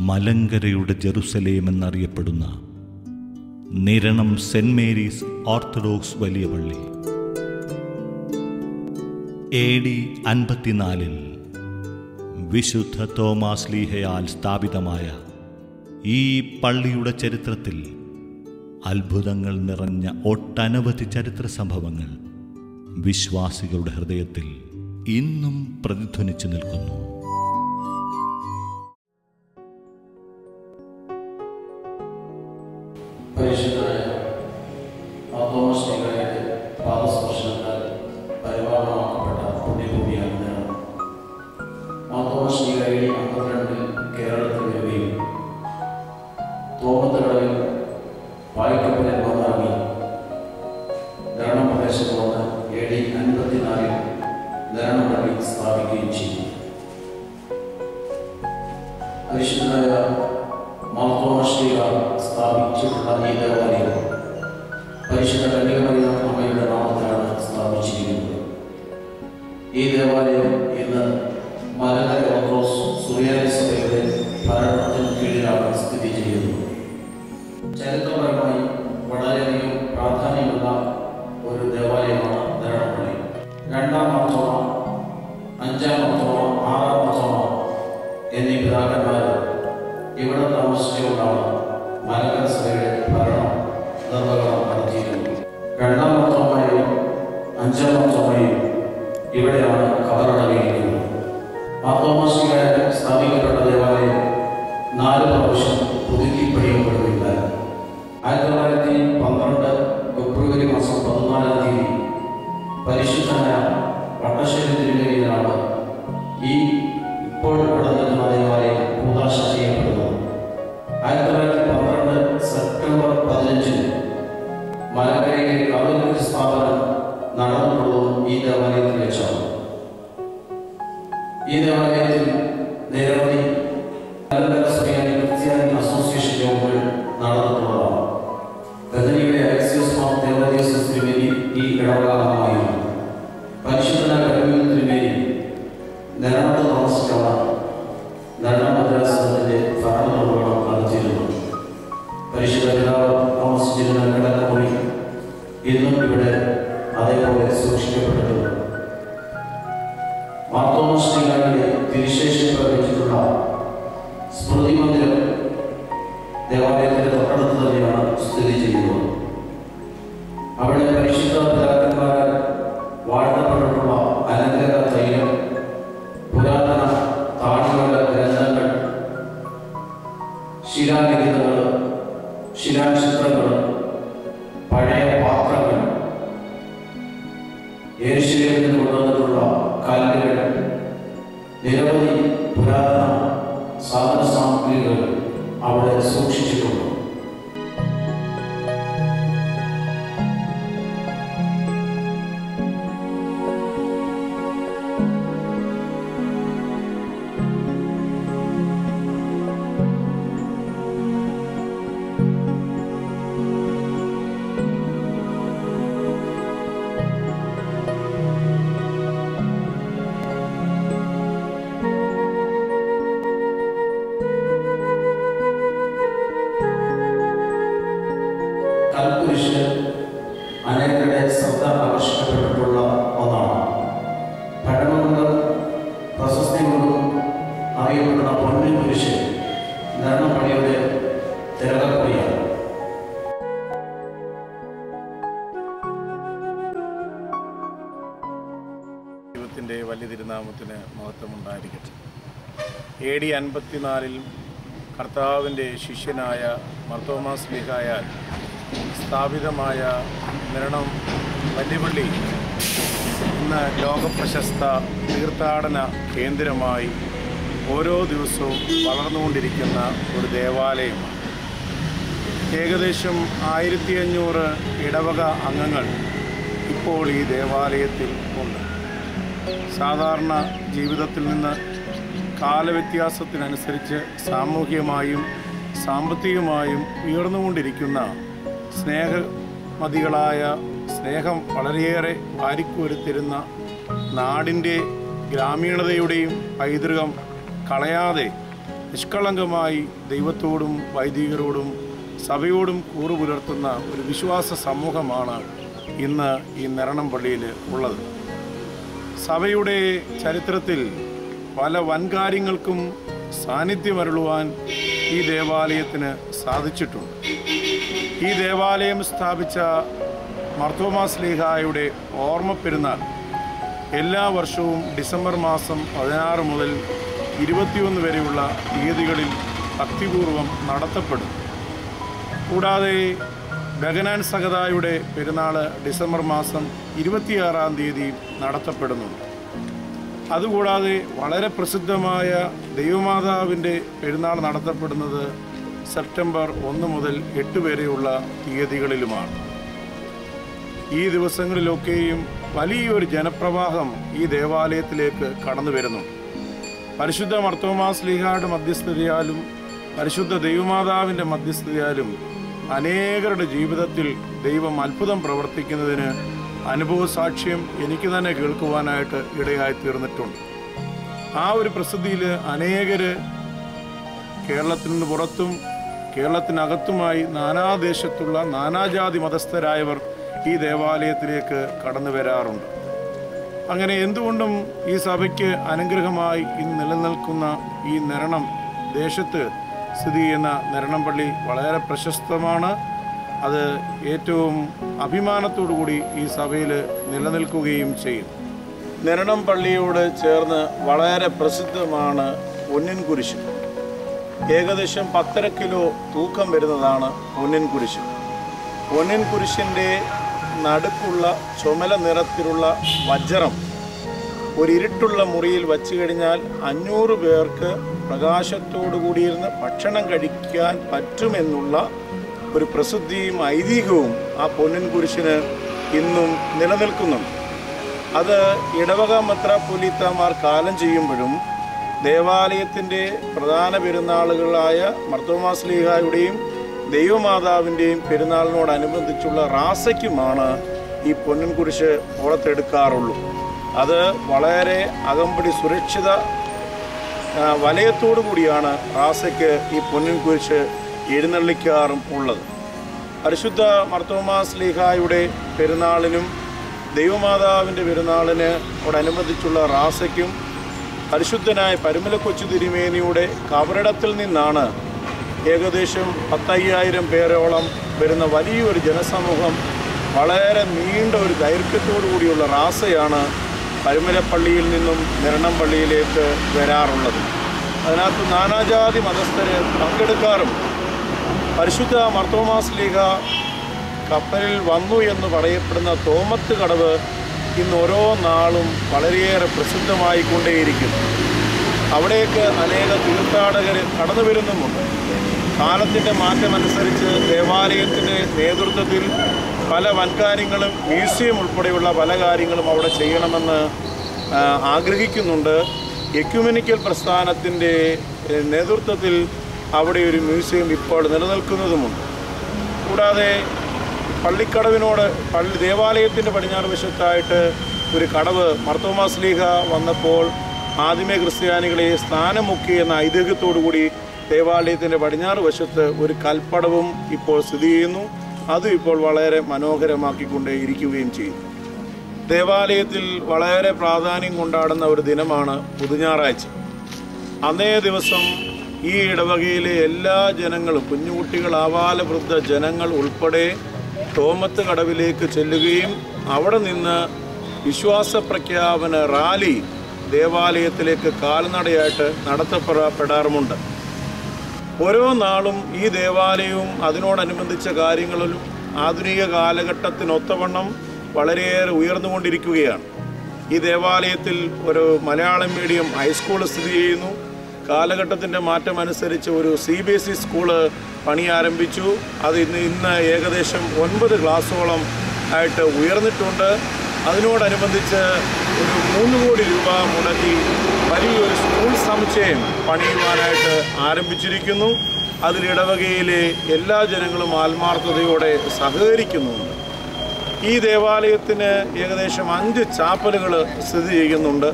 മലങ്കരയുടെ Jerusalem എന്നറിയപ്പെടുന്ന Niranam saint Mary's orthodox വലിയ പള്ളി AD 54 വിശുദ്ധ തോമാസ് ലീഹയാൽ സ്ഥാപിതമായ ഈ പള്ളിയുടെ ചരിത്രത്തിൽ അത്ഭുതങ്ങൾ നിറഞ്ഞ ഒട്ടനവധി ചരിത്ര സംഭവങ്ങൾ വിശ്വാസികളുടെ ഹൃദയത്തിൽ ഇന്നും പ്രതിധ്വനിച്ചു നിൽക്കുന്നു. പരിശുദ്ധനായ തോമസ് ലീഹയുടെ പാദസ്പർശനത്താൽ പരിപാലനമാക്കപ്പെട്ട പുണ്യഭൂമിയാണ് നിരണം. തോമസ് ലീഹ AD 52 കേരളത്തിൽ വരികയും തോമത്തുകടവിൽ വായ്ക്കപ്പലിൽ വന്നിറങ്ങി ധരണം പ്രദേശത്ത് വന്ന് AD 54 ധരണം പള്ളി സ്ഥാപിക്കുകയും ചെയ്തു. പരിശുദ്ധനായ തോമസ് ലീഹ സ്ഥാപിച്ചിട്ടുള്ള ഈ ദേവാലയം പരിശുദ്ധ കന്യകമറിയം അമ്മയുടെ നാമത്തിലാണ് സ്ഥാപിച്ചിരിക്കുന്നത്. ഈ ദേവാലയം ഇന്ന് മലങ്കര ഓർത്തഡോക്സ് സുറിയാനി സഭയുടെ ഭരണത്തിന് കീഴിലാണ് സ്ഥിതി ചെയ്യുന്നത്. ചരിത്രപരമായി വളരെയധികം പ്രാധാന്യമുള്ള ഒരു ദേവാലയമാണ് ധരണപ്പള്ളി. 2-ാം മാർത്തോമ, 5-ാം മാർത്തോമ, 6-ാം മാർത്തോമ എന്നീ പിതാക്കന്മാർ ഇവിടെ താമസിച്ചുകൊണ്ടാണ് മലങ്കര സഭയുടെ ഭരണം നിർവഹണം നടത്തിയിരുന്നത്. 2-ാം മാർത്തോമയും 5-ാം മാർത്തോമയും ഇവിടെയാണ് കബറടങ്ങിയിരിക്കുന്നത്. തോമസ് ലീഹ സ്ഥാപിക്കപ്പെട്ട ദേവാലയം 4 പ്രാവശ്യം പുതുക്കി പണിയപ്പെടുകയുണ്ടായി. 1912 ഫെബ്രുവരി മാസം 14-ാം തീയതി പരിശുദ്ധനായ വട്ടശ്ശേരി തിരുമേനിയിലാണ് ഈ ഇപ്പോൾ ഇവിടെ നിൽക്കുന്ന ദേവാലയം കൂദാശ ചെയ്യപ്പെടുന്നത്. 1912 സെപ്റ്റംബർ 15 മലങ്കരയിലെ കാതോലിക്ക സ്ഥാപനം നടന്നിട്ടുള്ളതും ഈ ദേവാലയത്തിൽ വെച്ചാണ്. ഈ ദേവാലയത്തിൽ നിരവധി മലങ്കര സുറിയാനി ക്രിസ്ത്യാനി അസോസിയേഷൻ യോഗങ്ങൾ നടന്നിട്ടുള്ളതാണ്. ബദനിയിലെ അലക്സിയോസ് മാർ ദേവദാസ് തിരുമേനി ഈ ഇടവകാലമായിരുന്നു. പരിശുദ്ധനായ കരുമേൽ തിരുമേനി നിരണത്ത് താമസിച്ചാണ് ധരണം മദ്രാസനത്തിന്റെ ഭരണ നിർവഹണം നടത്തിയിരുന്നത്. പരിശുദ്ധ പിതാവ് താമസിച്ചിരുന്ന കിടക്കമുറി ഇന്നും ഇവിടെ അതേപോലെ സൂക്ഷിക്കപ്പെട്ടിട്ടുണ്ട്. തോമസ് ലീഹയുടെ തിരുശേഷിപ്പ് വെച്ചിട്ടുള്ള സ്മൃതി മന്ദിരം ദേവാലയത്തിന്റെ തൊട്ടടുത്ത് തന്നെയാണ് സ്ഥിതി ചെയ്യുന്നത്. അവിടെ പരിശുദ്ധ പിതാക്കന്മാരാൽ വാഴ്ത്തപ്പെട്ടിട്ടുള്ള അലങ്കര തൈലം, പുരാതന താളുകളുടെ ഗ്രന്ഥങ്ങൾ, ശിലാലിഖിതങ്ങൾ, ശിലാചിത്രങ്ങൾ, പഴയ പാത്രങ്ങൾ, യെരുശലേമിൽ നിന്ന് കൊണ്ടുവന്നിട്ടുള്ള കല്ലുകൾ, നിരവധി പുരാതന സാധന സാമഗ്രികൾ അവിടെ സൂക്ഷിച്ചിട്ടുണ്ട്. കൽക്കുരിശ് അനേകരുടെ ശ്രദ്ധ ആകർഷിക്കപ്പെട്ടിട്ടുള്ള ഒന്നാണ്. പഠനം കൊണ്ടും പ്രശസ്തി കൊണ്ടും അറിയപ്പെടുന്ന പൊന്നിൻ കുരിശ് ധരണപ്പള്ളിയുടെ തിരകക്കുറിയാണ്. ദൈവത്തിൻ്റെ വലിയ തിരുനാമത്തിന് മഹത്വമുണ്ടായിരിക്കട്ടെ. AD 54 കർത്താവിൻ്റെ ശിഷ്യനായ തോമസ് ലീഹയാൽ സ്ഥാപിതമായ നിരണം വലിയ പള്ളി ഇന്ന് ലോകപ്രശസ്ത തീർത്ഥാടന കേന്ദ്രമായി ഓരോ ദിവസവും വളർന്നുകൊണ്ടിരിക്കുന്ന ഒരു ദേവാലയമാണ്. ഏകദേശം 1500 ഇടവക അംഗങ്ങൾ ഇപ്പോൾ ഈ ദേവാലയത്തിൽ ഉണ്ട്. സാധാരണ ജീവിതത്തിൽ നിന്ന് കാലവ്യത്യാസത്തിനനുസരിച്ച് സാമൂഹികമായും സാമ്പത്തികമായും ഉയർന്നുകൊണ്ടിരിക്കുന്ന സ്നേഹമതികളായ സ്നേഹം വളരെയേറെ വാരിക്കോരിത്തരുന്ന നാടിൻ്റെ ഗ്രാമീണതയുടെയും പൈതൃകം കളയാതെ നിഷ്കളങ്കമായി ദൈവത്തോടും വൈദികരോടും സഭയോടും കൂറു പുലർത്തുന്ന ഒരു വിശ്വാസ സമൂഹമാണ് ഇന്ന് ഈ നെരണം പള്ളിയിൽ ഉള്ളത്. സഭയുടെ ചരിത്രത്തിൽ പല വൻകാര്യങ്ങൾക്കും സാന്നിധ്യമരുളുവാൻ ഈ ദേവാലയത്തിന് സാധിച്ചിട്ടുണ്ട്. ഈ ദേവാലയം സ്ഥാപിച്ച മാർത്തോമാ ശ്ലീഹായുടെ ഓർമ്മ പെരുന്നാൾ എല്ലാ വർഷവും ഡിസംബർ മാസം 16 മുതൽ 21 വരെയുള്ള തീയതികളിൽ ഭക്തിപൂർവം നടത്തപ്പെടും. കൂടാതെ ബഗനാൻ സഹദായുടെ പെരുന്നാൾ ഡിസംബർ മാസം 26-ാം തീയതി നടത്തപ്പെടുന്നുണ്ട്. അതുകൂടാതെ വളരെ പ്രസിദ്ധമായ ദൈവമാതാവിൻ്റെ പെരുന്നാൾ നടത്തപ്പെടുന്നത് സെപ്റ്റംബർ 1 മുതൽ 8 വരെയുള്ള തീയതികളിലുമാണ്. ഈ ദിവസങ്ങളിലൊക്കെയും വലിയൊരു ജനപ്രവാഹം ഈ ദേവാലയത്തിലേക്ക് കടന്നു വരുന്നുണ്ട്. പരിശുദ്ധ മാർത്തോമാ ശ്ലീഹായുടെ മധ്യസ്ഥതയാലും പരിശുദ്ധ ദൈവമാതാവിൻ്റെ മധ്യസ്ഥതയാലും അനേകരുടെ ജീവിതത്തിൽ ദൈവം അത്ഭുതം പ്രവർത്തിക്കുന്നതിന് അനുഭവ സാക്ഷ്യം എനിക്ക് തന്നെ കേൾക്കുവാനായിട്ട് ഇടയായി തീർന്നിട്ടുണ്ട്. ആ ഒരു പ്രസിദ്ധിയിൽ അനേകർ കേരളത്തിൽ നിന്ന് പുറത്തും കേരളത്തിനകത്തുമായി നാനാദേശത്തുള്ള നാനാജാതി മതസ്ഥരായവർ ഈ ദേവാലയത്തിലേക്ക് കടന്നു വരാറുണ്ട്. അങ്ങനെ എന്തുകൊണ്ടും ഈ സഭയ്ക്ക് അനുഗ്രഹമായി ഇന്ന് നിലനിൽക്കുന്ന ഈ നെരണം ദേശത്ത് സ്ഥിതി ചെയ്യുന്ന നെരണം പള്ളി വളരെ പ്രശസ്തമാണ്. അത് ഏറ്റവും അഭിമാനത്തോടുകൂടി ഈ സഭയിൽ നിലനിൽക്കുകയും ചെയ്യും. നെരണം പള്ളിയോട് ചേർന്ന് വളരെ പ്രസിദ്ധമാണ് പൊന്നിൻ കുരിശ്. ഏകദേശം 10.5 കിലോ തൂക്കം വരുന്നതാണ് പൊന്നിൻ കുരിശ്. പൊന്നിൻ കുരിശിൻ്റെ നടുക്കുള്ള ചുമല നിറത്തിലുള്ള വജ്രം ഒരു ഇരുട്ടുള്ള മുറിയിൽ വച്ചു കഴിഞ്ഞാൽ 500 പേർക്ക് പ്രകാശത്തോടു കൂടിയിരുന്ന് ഭക്ഷണം കഴിക്കാൻ പറ്റുമെന്നുള്ള ഒരു പ്രസിദ്ധിയും ഐതിഹ്യവും ആ പൊന്നിൻ കുരിശിന് ഇന്നും നിലനിൽക്കുന്നുണ്ട്. അത് ഇടവക മെത്രാപ്പൊലീത്തമാർ കാലം ചെയ്യുമ്പോഴും ദേവാലയത്തിൻ്റെ പ്രധാന പെരുന്നാളുകളായ മാർത്തോമാ ശ്ലീഹായുടെയും ദൈവമാതാവിൻ്റെയും പെരുന്നാളിനോടനുബന്ധിച്ചുള്ള റാസയ്ക്കുമാണ് ഈ പൊന്നിൻ കുരിശ് പുറത്തെടുക്കാറുള്ളൂ. അത് വളരെ അകമ്പടി സുരക്ഷിത വലയത്തോടു കൂടിയാണ് റാസയ്ക്ക് ഈ പൊന്നിൻ കുരിശ് എഴുന്നള്ളിക്കാറും ഉള്ളത്. പരിശുദ്ധ മാർത്തോമാ ശ്ലീഹായുടെ പെരുന്നാളിനും ദൈവമാതാവിൻ്റെ പെരുന്നാളിനോടനുബന്ധിച്ചുള്ള റാസയ്ക്കും പരിശുദ്ധനായ പരുമല കൊച്ചു തിരുമേനിയുടെ കബറിടത്തിൽ നിന്നാണ് ഏകദേശം 10,000 പേരോളം വരുന്ന വലിയൊരു ജനസമൂഹം വളരെ നീണ്ട ഒരു ദൈർഘ്യത്തോടു കൂടിയുള്ള റാസയാണ് പരുമലപ്പള്ളിയിൽ നിന്നും നെരണം പള്ളിയിലേക്ക് വരാറുള്ളത്. അതിനകത്ത് നാനാജാതി മതസ്ഥര് പങ്കെടുക്കാറും പരിശുദ്ധ മാർത്തോമാ ശ്ലീഹ കപ്പലിൽ വന്നു എന്ന് പറയപ്പെടുന്ന തോമത്ത് കടവ് ഇന്ന് ഓരോ നാളും വളരെയേറെ പ്രസിദ്ധമായിക്കൊണ്ടേയിരിക്കുന്നു. അവിടേക്ക് അനേക തീർത്ഥാടകർ കടന്നു വരുന്നുമുണ്ട്. കാലത്തിൻ്റെ മാറ്റമനുസരിച്ച് ദേവാലയത്തിൻ്റെ നേതൃത്വത്തിൽ പല വൻകാര്യങ്ങളും മ്യൂസിയം ഉൾപ്പെടെയുള്ള പല കാര്യങ്ങളും അവിടെ ചെയ്യണമെന്ന് ആഗ്രഹിക്കുന്നുണ്ട്. എക്യുമെനിക്കൽ പ്രസ്ഥാനത്തിൻ്റെ നേതൃത്വത്തിൽ അവിടെ ഒരു മ്യൂസിയം ഇപ്പോൾ നിലനിൽക്കുന്നതുമുണ്ട്. കൂടാതെ പള്ളിക്കടവിനോട് ദേവാലയത്തിൻ്റെ പടിഞ്ഞാറ് വശത്തായിട്ട് ഒരു കടവ് മാർത്തോമാ ശ്ലീഹ വന്നപ്പോൾ ആദിമ ക്രിസ്ത്യാനികളെ സ്ഥാനമുക്കി എന്ന ഐതിഹ്യത്തോടുകൂടി ദേവാലയത്തിൻ്റെ പടിഞ്ഞാറ് വശത്ത് ഒരു കൽപ്പടവും ഇപ്പോൾ സ്ഥിതി ചെയ്യുന്നു. അതും ഇപ്പോൾ വളരെ മനോഹരമാക്കിക്കൊണ്ടേ ഇരിക്കുകയും ചെയ്യും. ദേവാലയത്തിൽ വളരെ പ്രാധാന്യം കൊണ്ടാടുന്ന ഒരു ദിനമാണ് പുതുഞാറാഴ്ച. അന്നേ ദിവസം ഈ ഇടവകയിലെ എല്ലാ ജനങ്ങളും, കുഞ്ഞുകുട്ടികൾ, ആവാല വൃദ്ധ ജനങ്ങൾ ഉൾപ്പെടെ തോമത്ത് കടവിലേക്ക് ചെല്ലുകയും അവിടെ നിന്ന് വിശ്വാസ പ്രഖ്യാപന റാലി ദേവാലയത്തിലേക്ക് കാൽനടയായിട്ട് നടത്തപ്പെടാറുമുണ്ട്. ഓരോ നാളും ഈ ദേവാലയവും അതിനോടനുബന്ധിച്ച കാര്യങ്ങളിലും ആധുനിക കാലഘട്ടത്തിനൊത്തവണ്ണം വളരെയേറെ ഉയർന്നുകൊണ്ടിരിക്കുകയാണ്. ഈ ദേവാലയത്തിൽ ഒരു മലയാളം മീഡിയം ഹൈസ്കൂൾ സ്ഥിതി ചെയ്യുന്നു. കാലഘട്ടത്തിൻ്റെ മാറ്റം അനുസരിച്ച് ഒരു CBSE സ്കൂള് പണി ആരംഭിച്ചു. അത് ഇന്ന് ഏകദേശം 9 ക്ലാസ്സോളം ആയിട്ട് ഉയർന്നിട്ടുണ്ട്. അതിനോടനുബന്ധിച്ച് ഒരു 3 കോടി രൂപ മുടക്കി വലിയൊരു സ്കൂൾ സമുച്ചയം പണിയുവാനായിട്ട് ആരംഭിച്ചിരിക്കുന്നു. അതിലിടവകയിലെ എല്ലാ ജനങ്ങളും ആത്മാർത്ഥതയോടെ സഹകരിക്കുന്നുണ്ട്. ഈ ദേവാലയത്തിന് ഏകദേശം 5 ചാപ്പലുകൾ സ്ഥിതി ചെയ്യുന്നുണ്ട്.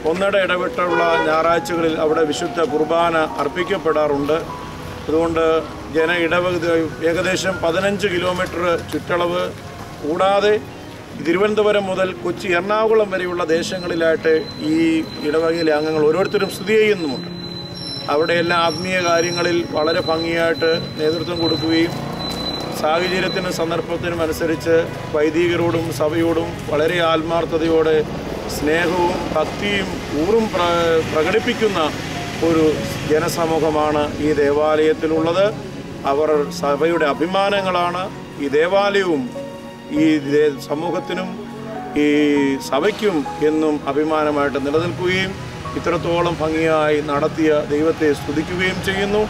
ഒന്നിടെ ഇടവിട്ടുള്ള ഞായറാഴ്ചകളിൽ അവിടെ വിശുദ്ധ കുർബാന അർപ്പിക്കപ്പെടാറുണ്ട്. അതുകൊണ്ട് ഏകദേശം 15 കിലോമീറ്റർ ചുറ്റളവ് കൂടാതെ തിരുവനന്തപുരം മുതൽ കൊച്ചി, എറണാകുളം വരെയുള്ള ദേശങ്ങളിലായിട്ട് ഈ ഇടവകയിലെ അംഗങ്ങൾ ഓരോരുത്തരും സ്ഥിതി ചെയ്യുന്നുമുണ്ട്. അവിടെയെല്ലാം ആത്മീയ കാര്യങ്ങളിൽ വളരെ ഭംഗിയായിട്ട് നേതൃത്വം കൊടുക്കുകയും സാഹചര്യത്തിനും സന്ദർഭത്തിനും അനുസരിച്ച് വൈദികരോടും സഭയോടും വളരെ ആത്മാർത്ഥതയോടെ സ്നേഹവും ഭക്തിയും ഊറും പ്രകടിപ്പിക്കുന്ന ഒരു ജനസമൂഹമാണ് ഈ ദേവാലയത്തിലുള്ളത്. അവർ സഭയുടെ അഭിമാനങ്ങളാണ്. ഈ ദേവാലയവും ഈ സമൂഹത്തിനും ഈ സഭയ്ക്കും എന്നും അഭിമാനമായിട്ട് നിലനിൽക്കുകയും ഇത്രത്തോളം ഭംഗിയായി നടത്തിയ ദൈവത്തെ സ്തുതിക്കുകയും ചെയ്യുന്നു.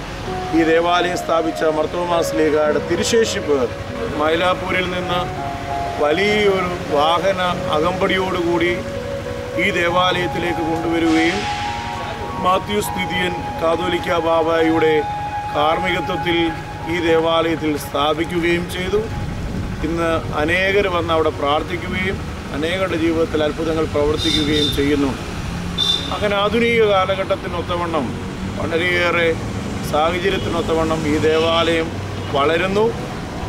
ഈ ദേവാലയം സ്ഥാപിച്ച മാർത്തോമാ ശ്ലീഹായുടെ തിരുശേഷിപ്പ് മൈലാപ്പൂരിൽ നിന്ന് വലിയൊരു വാഹന അകമ്പടിയോടുകൂടി ഈ ദേവാലയത്തിലേക്ക് കൊണ്ടുവരികയും മാത്യൂസ് ദിദിയൻ കാതോലിക്ക ബാബായുടെ കാർമ്മികത്വത്തിൽ ഈ ദേവാലയത്തിൽ സ്ഥാപിക്കുകയും ചെയ്തു. ഇന്ന് അനേകർ വന്ന് അവിടെ പ്രാർത്ഥിക്കുകയും അനേകരുടെ ജീവിതത്തിൽ അത്ഭുതങ്ങൾ പ്രവർത്തിക്കുകയും ചെയ്യുന്നു. അങ്ങനെ ആധുനിക കാലഘട്ടത്തിനൊത്തവണ്ണം വളരെയേറെ സാഹചര്യത്തിനൊത്തവണ്ണം ഈ ദേവാലയം വളരുന്നു,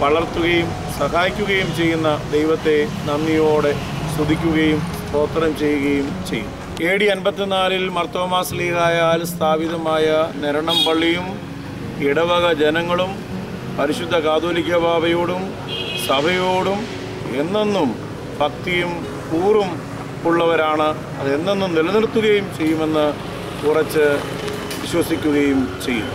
വളർത്തുകയും സഹായിക്കുകയും ചെയ്യുന്ന ദൈവത്തെ നന്ദിയോടെ സ്തുതിക്കുകയും സ്തോത്രം ചെയ്യുകയും ചെയ്യും. AD 54 മാർത്തോമാ ശ്ലീഹായാൽ സ്ഥാപിതമായ നെരണം പള്ളിയും ഇടവക ജനങ്ങളും പരിശുദ്ധ കാതോലിക്ക ബാബയോടും സഭയോടും എന്നെന്നും ഭക്തിയും കൂറും ഉള്ളവരാണ്. അത് എന്നെന്നും നിലനിർത്തുകയും ചെയ്യുമെന്ന് ഉറച്ച് വിശ്വസിക്കുകയും ചെയ്യും.